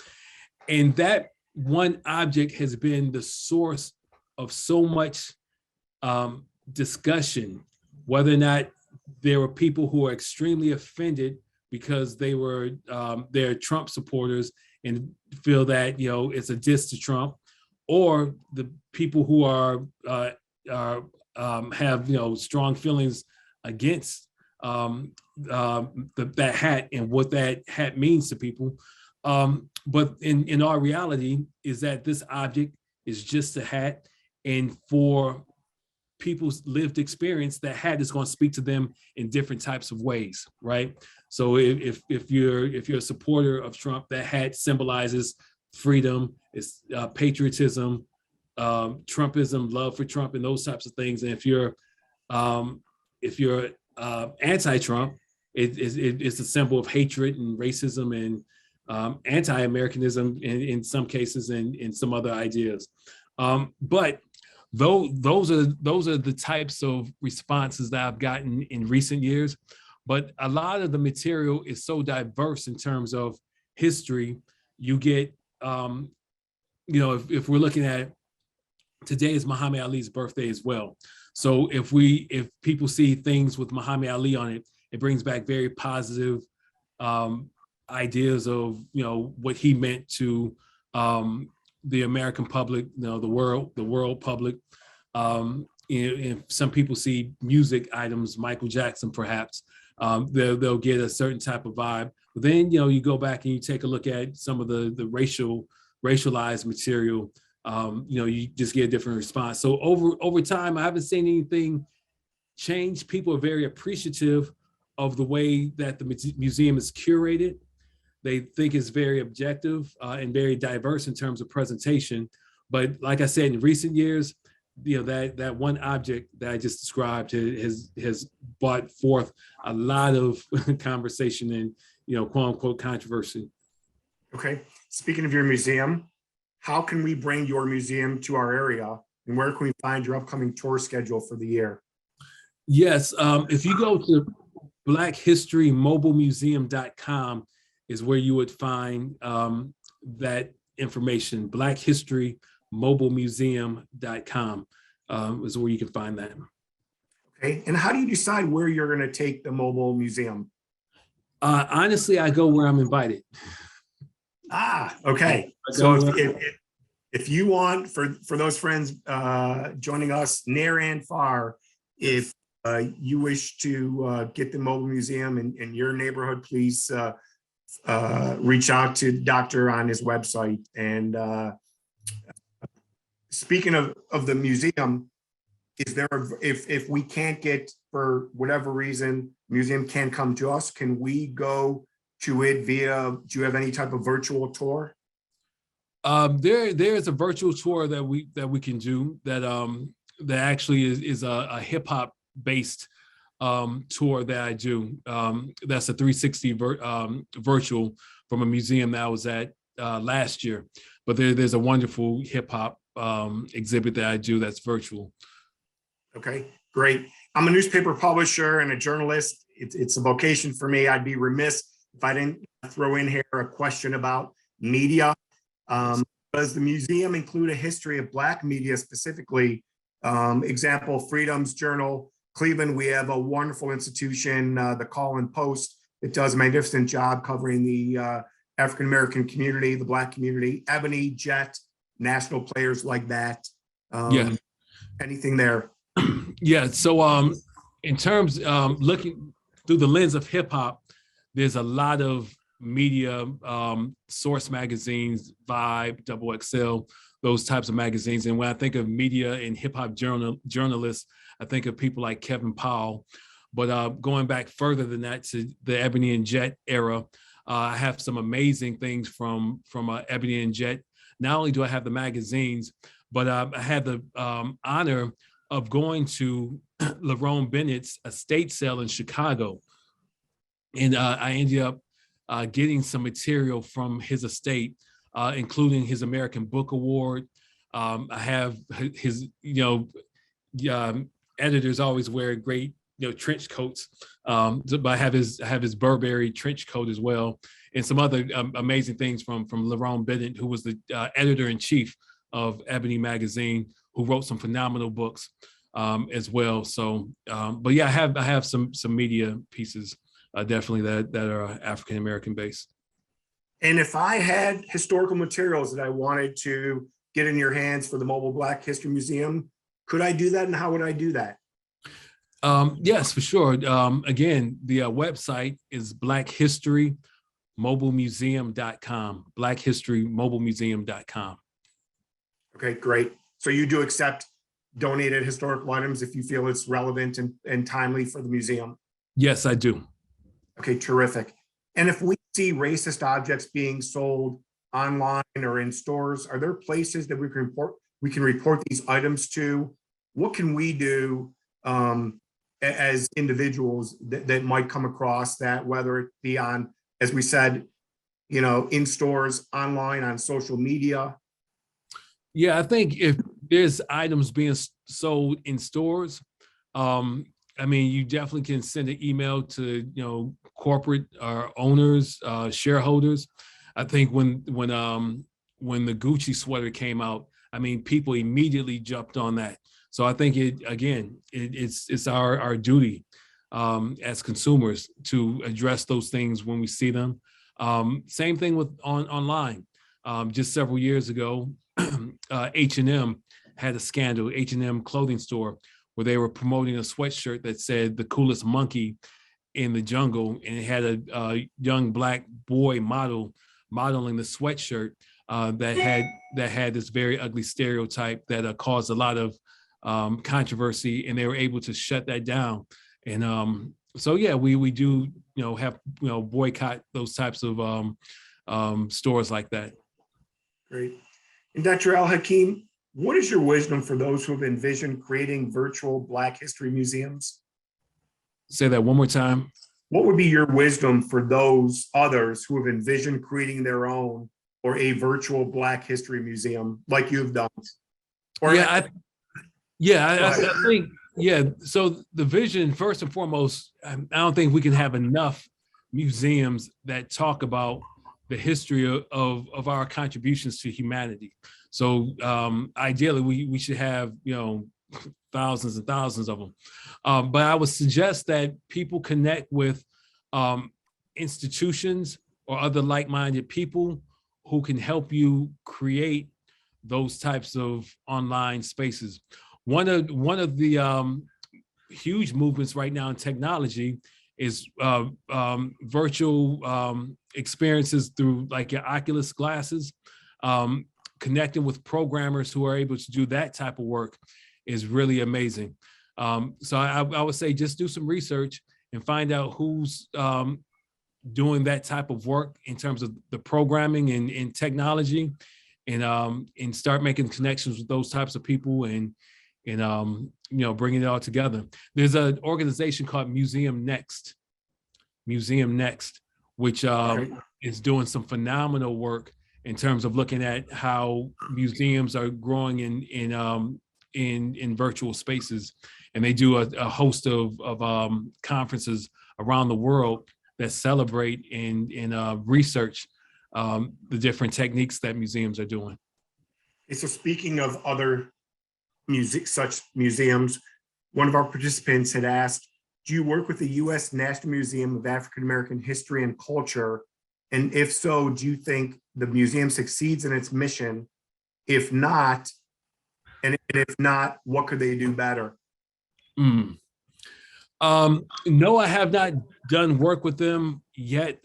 And that one object has been the source of so much discussion, whether or not there were people who are extremely offended because they're Trump supporters and feel that, it's a diss to Trump, or the people who have strong feelings against that hat and what that hat means to people. But in our reality is that this object is just a hat, and for people's lived experience, that hat is going to speak to them in different types of ways, right? So if you're a supporter of Trump, that hat symbolizes freedom, it's patriotism, Trumpism, love for Trump, and those types of things. And if you're anti-Trump, it's a symbol of hatred and racism and anti-Americanism in some cases, and in some other ideas. But those are the types of responses that I've gotten in recent years. But a lot of the material is so diverse in terms of history. You get, if we're looking at today is Muhammad Ali's birthday as well. So if people see things with Muhammad Ali on it, it brings back very positive ideas of what he meant to the American public, the world public. If some people see music items, Michael Jackson perhaps, they'll get a certain type of vibe. But then you go back and you take a look at some of the racialized material. You just get a different response. So over time, I haven't seen anything change. People are very appreciative of the way that the museum is curated. They think it's very objective and very diverse in terms of presentation. But like I said, in recent years, that one object that I just described has brought forth a lot of conversation and quote unquote controversy. Okay. Speaking of your museum, how can we bring your museum to our area, and where can we find your upcoming tour schedule for the year? Yes, if you go to blackhistorymobilemuseum.com is where you would find that information. blackhistorymobilemuseum.com is where you can find that. Okay, and how do you decide where you're going to take the mobile museum? Honestly, I go where I'm invited. Okay. So if you want, for those friends joining us near and far, if you wish to get the mobile museum in your neighborhood, please reach out to the doctor on his website. And speaking of the museum, is there, if we can't get, for whatever reason, museum can't come to us, can we go to it via, do you have any type of virtual tour? There's a virtual tour that we can do that actually is a hip hop based tour that I do. That's a 360 virtual from a museum that I was at last year. But there's a wonderful hip hop exhibit that I do that's virtual. Okay, great. I'm a newspaper publisher and a journalist. It's a vocation for me. I'd be remiss if I didn't throw in here a question about media. Does the museum include a history of Black media specifically? Example, Freedom's Journal, Cleveland, we have a wonderful institution, the Call and Post, that does a magnificent job covering the African-American community, the Black community, Ebony, Jet, national players like that. Yeah. Anything there? Yeah, so in terms looking through the lens of hip hop, there's a lot of media, Source magazines, Vibe, XXL, those types of magazines. And when I think of media and hip hop journalists, I think of people like Kevin Powell. But going back further than that to the Ebony and Jet era, I have some amazing things from Ebony and Jet. Not only do I have the magazines, but I had the honor of going to Lerone Bennett's estate sale in Chicago. And I ended up getting some material from his estate, including his American Book Award. I have his, editors always wear great, trench coats. But I have his Burberry trench coat as well, and some other amazing things from Lerone Bennett, who was the editor-in-chief of Ebony magazine, who wrote some phenomenal books as well. So, but yeah, I have some media pieces definitely that are African American based. And if I had historical materials that I wanted to get in your hands for the Mobile Black History Museum, could I do that, and how would I do that? Yes, for sure. Again, the website is blackhistorymobilemuseum.com, blackhistorymobilemuseum.com. Okay, great. So you do accept donated historical items if you feel it's relevant and timely for the museum? Yes, I do. Okay, terrific. And if we see racist objects being sold online or in stores, are there places that we can report these items to? What can we do as individuals that might come across that, whether it be on, as we said, in stores, online, on social media? Yeah, I think if there's items being sold in stores, you definitely can send an email to, corporate owners, shareholders. I think when the Gucci sweater came out, people immediately jumped on that. So I think it's our duty as consumers to address those things when we see them. Same thing with online. Just several years ago, H&M had a scandal, H&M clothing store, where they were promoting a sweatshirt that said "the coolest monkey in the jungle," and it had a young Black boy modeling the sweatshirt that had this very ugly stereotype that caused a lot of controversy, and they were able to shut that down. And so yeah, we do have boycott those types of stores like that. Great. And Dr. el-Hakim, what is your wisdom for those who have envisioned creating virtual Black history museums? Say that one more time. What would be your wisdom for those others who have envisioned creating their own or a virtual Black history museum like you've done? Or I think, so the vision, first and foremost, I don't think we can have enough museums that talk about the history of our contributions to humanity. So ideally, we should have, thousands and thousands of them. But I would suggest that people connect with institutions or other like-minded people who can help you create those types of online spaces. One of the huge movements right now in technology is virtual experiences through like your Oculus glasses. Connecting with programmers who are able to do that type of work is really amazing. So I would say just do some research and find out who's doing that type of work in terms of the programming and technology, and start making connections with those types of people and bringing it all together. There's an organization called Museum Next, which is doing some phenomenal work in terms of looking at how museums are growing in virtual spaces, and they do a host of conferences around the world that celebrate and research the different techniques that museums are doing. So speaking of other such museums, one of our participants had asked, do you work with the U.S. National Museum of African American History and Culture? And if so, do you think the museum succeeds in its mission? If not, what could they do better? No, I have not done work with them yet.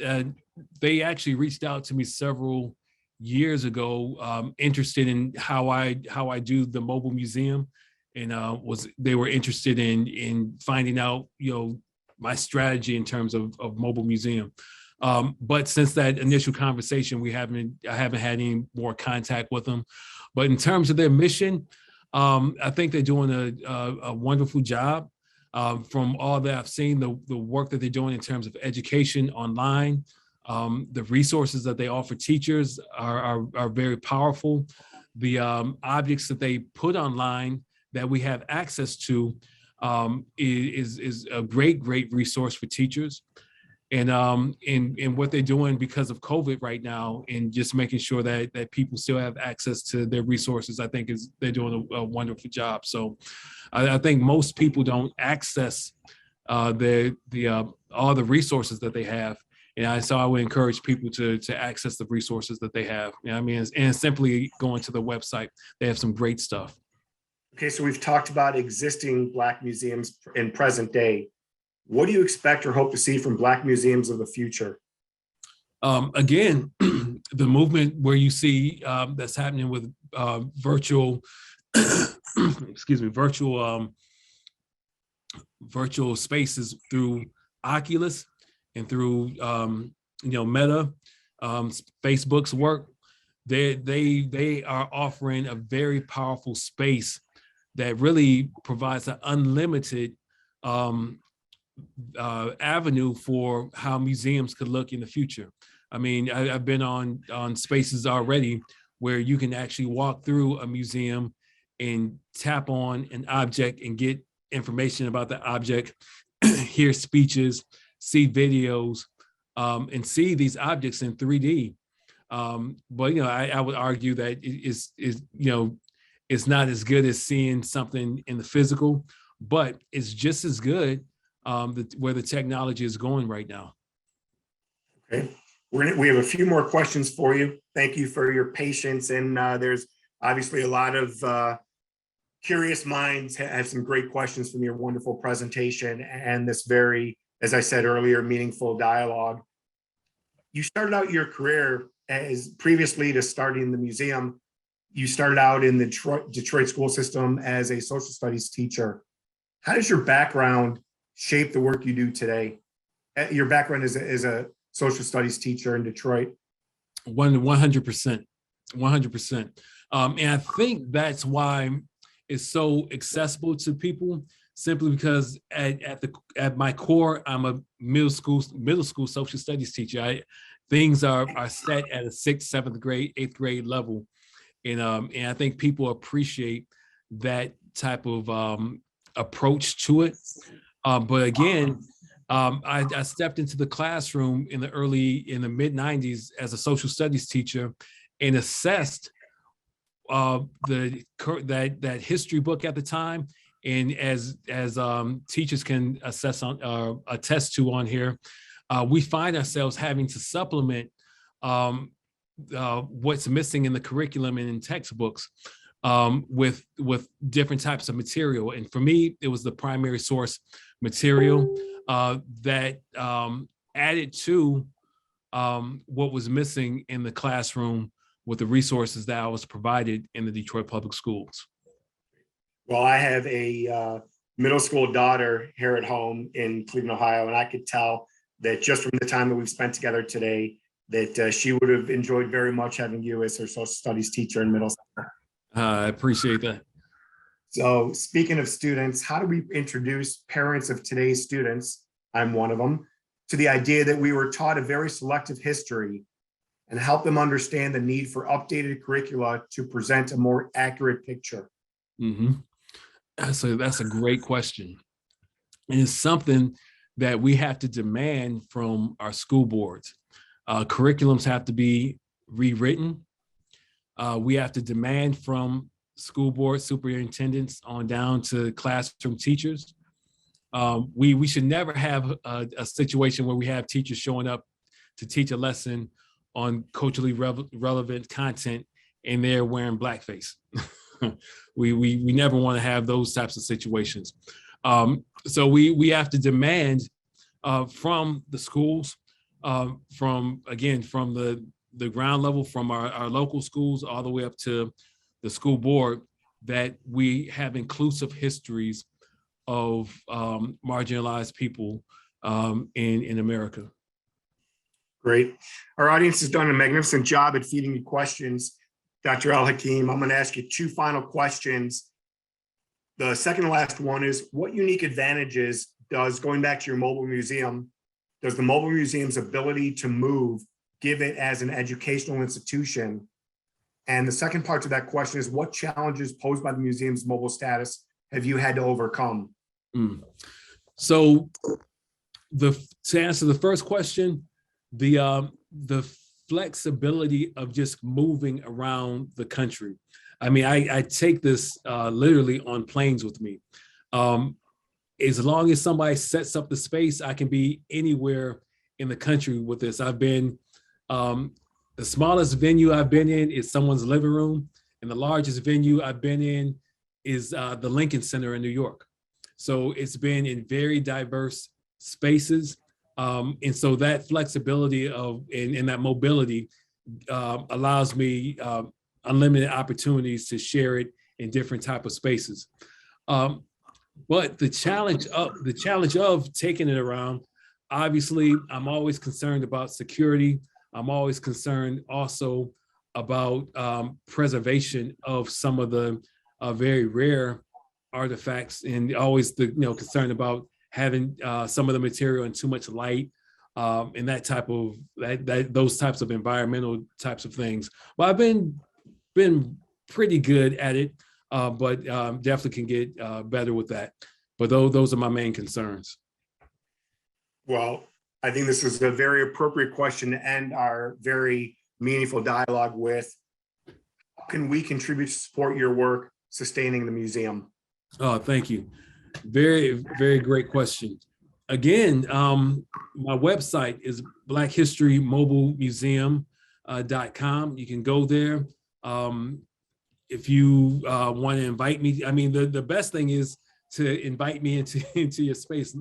They actually reached out to me several years ago, interested in how I do the mobile museum, and they were interested in finding out my strategy in terms of mobile museum. But since that initial conversation, I haven't had any more contact with them. But in terms of their mission, I think they're doing a wonderful job. From all that I've seen, the work that they're doing in terms of education online, The resources that they offer teachers are very powerful. The objects that they put online that we have access to is a great resource for teachers. And what they're doing because of COVID right now, and just making sure that people still have access to their resources, I think they're doing a wonderful job. So I think most people don't access all the resources that they have. And so I would encourage people to access the resources that they have. You know what I mean? And simply going to the website, they have some great stuff. Okay, so we've talked about existing Black museums in present day. What do you expect or hope to see from Black museums of the future? Again, the movement where you see that's happening with virtual, excuse me, virtual spaces through Oculus and through Meta, Facebook's work. They are offering a very powerful space that really provides an unlimited avenue for how museums could look in the future. I mean, I've been on spaces already where you can actually walk through a museum and tap on an object and get information about the object, hear speeches, see videos, and see these objects in 3D. But I would argue that it's not as good as seeing something in the physical, but it's just as good where the technology is going right now. Okay, we have a few more questions for you. Thank you for your patience. And there's obviously a lot of curious minds have some great questions from your wonderful presentation and this very, as I said earlier, meaningful dialogue. You started out your career as previously to starting the museum. You started out in the Detroit school system as a social studies teacher. How does your background shape the work you do today? Your background as a social studies teacher in Detroit. 100%. And I think that's why it's so accessible to people, simply because at my core, I'm a middle school social studies teacher. Things are set at a 6th, 7th grade, 8th grade level. And I think people appreciate that type of approach to it. But again, I stepped into the classroom in the mid 90s as a social studies teacher and assessed that history book at the time. And as teachers can attest to on here, we find ourselves having to supplement what's missing in the curriculum and in textbooks with different types of material. And for me, it was the primary source material that added to what was missing in the classroom with the resources that I was provided in the Detroit Public Schools. Well, I have a middle school daughter here at home in Cleveland, Ohio, and I could tell that just from the time that we've spent together today, that she would have enjoyed very much having you as her social studies teacher in middle school. I appreciate that. So speaking of students, how do we introduce parents of today's students, I'm one of them, to the idea that we were taught a very selective history and help them understand the need for updated curricula to present a more accurate picture? Mm-hmm. So that's a great question. And it's something that we have to demand from our school boards. Curriculums have to be rewritten. We have to demand from school board superintendents on down to classroom teachers. We should never have a situation where we have teachers showing up to teach a lesson on culturally relevant content and they're wearing blackface. We never want to have those types of situations. So we have to demand from the schools, from the ground level, from our local schools all the way up to the school board, that we have inclusive histories of marginalized people in America. Great. Our audience has done a magnificent job at feeding me questions. Dr. el-Hakim, I'm going to ask you two final questions. The second to last one is, what unique advantages does, going back to your mobile museum, does the Mobile Museum's ability to move give it as an educational institution? And the second part to that question is, what challenges posed by the museum's mobile status have you had to overcome? So to answer the first question, the flexibility of just moving around the country. I mean, I take this literally on planes with me. As long as somebody sets up the space, I can be anywhere in the country with this. I've been, the smallest venue I've been in is someone's living room, and the largest venue I've been in is the Lincoln Center in New York. So it's been in very diverse spaces. And so that flexibility of and that mobility allows me unlimited opportunities to share it in different type of spaces. But the challenge of taking it around, obviously, I'm always concerned about security. I'm always concerned also about preservation of some of the very rare artifacts, and always concerned about having some of the material in too much light, and that type of those types of environmental types of things. Well, I've been pretty good at it, but definitely can get better with that. But those are my main concerns. Well, I think this is a very appropriate question to end our very meaningful dialogue with. How can we contribute to support your work sustaining the museum? Oh, thank you. Very, very great question. Again, my website is blackhistorymobilemuseum.com. You can go there. If you want to invite me, I mean, the best thing is to invite me into your space.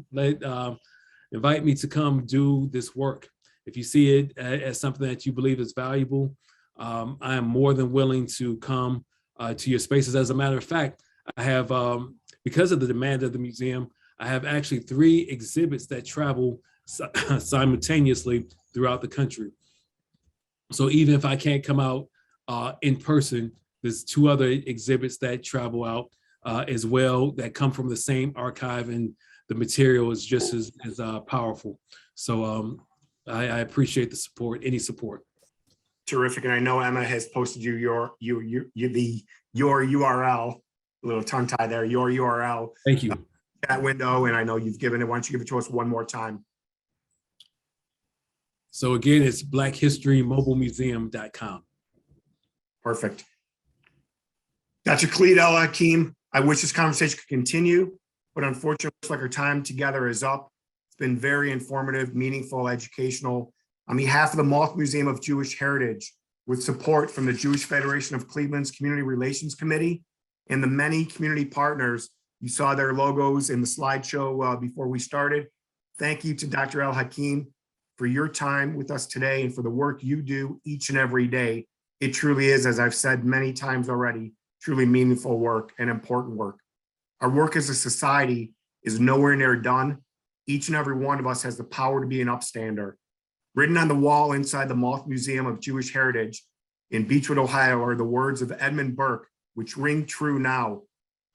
Invite me to come do this work. If you see it as something that you believe is valuable, I am more than willing to come to your spaces. As a matter of fact, I have, because of the demand of the museum, I have actually 3 exhibits that travel simultaneously throughout the country. So even if I can't come out in person, there's 2 other exhibits that travel out as well, that come from the same archive, and the material is just as powerful. So I appreciate the support, any support. Terrific. And I know Emma has posted your URL, a little tongue tie there, your URL. Thank you. That window, and I know you've given it. Why don't you give it to us one more time? So again, it's blackhistorymobilemuseum.com. Perfect. Dr. Khalid el-Hakim, I wish this conversation could continue, but unfortunately, it looks like our time together is up. It's been very informative, meaningful, educational. On behalf of the Mlk Museum of Jewish Heritage, with support from the Jewish Federation of Cleveland's Community Relations Committee and the many community partners, you saw their logos in the slideshow before we started. Thank you to Dr. el-Hakim for your time with us today and for the work you do each and every day. It truly is, as I've said many times already, truly meaningful work and important work. Our work as a society is nowhere near done. Each and every one of us has the power to be an upstander. Written on the wall inside the Mlk Museum of Jewish Heritage in Beechwood, Ohio, are the words of Edmund Burke, which ring true now.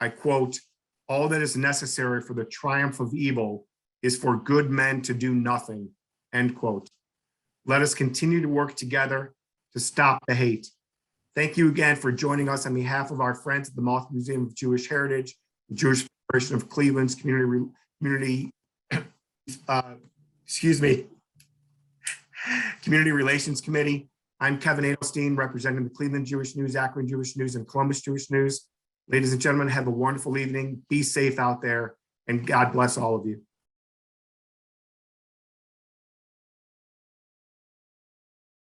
I quote, "All that is necessary for the triumph of evil is for good men to do nothing," end quote. Let us continue to work together to stop the hate. Thank you again for joining us on behalf of our friends at the Mlk Museum of Jewish Heritage, the Jewish Federation of Cleveland's Community Relations Committee. I'm Kevin Adelstein, representing the Cleveland Jewish News, Akron Jewish News, and Columbus Jewish News. Ladies and gentlemen, have a wonderful evening. Be safe out there, and God bless all of you.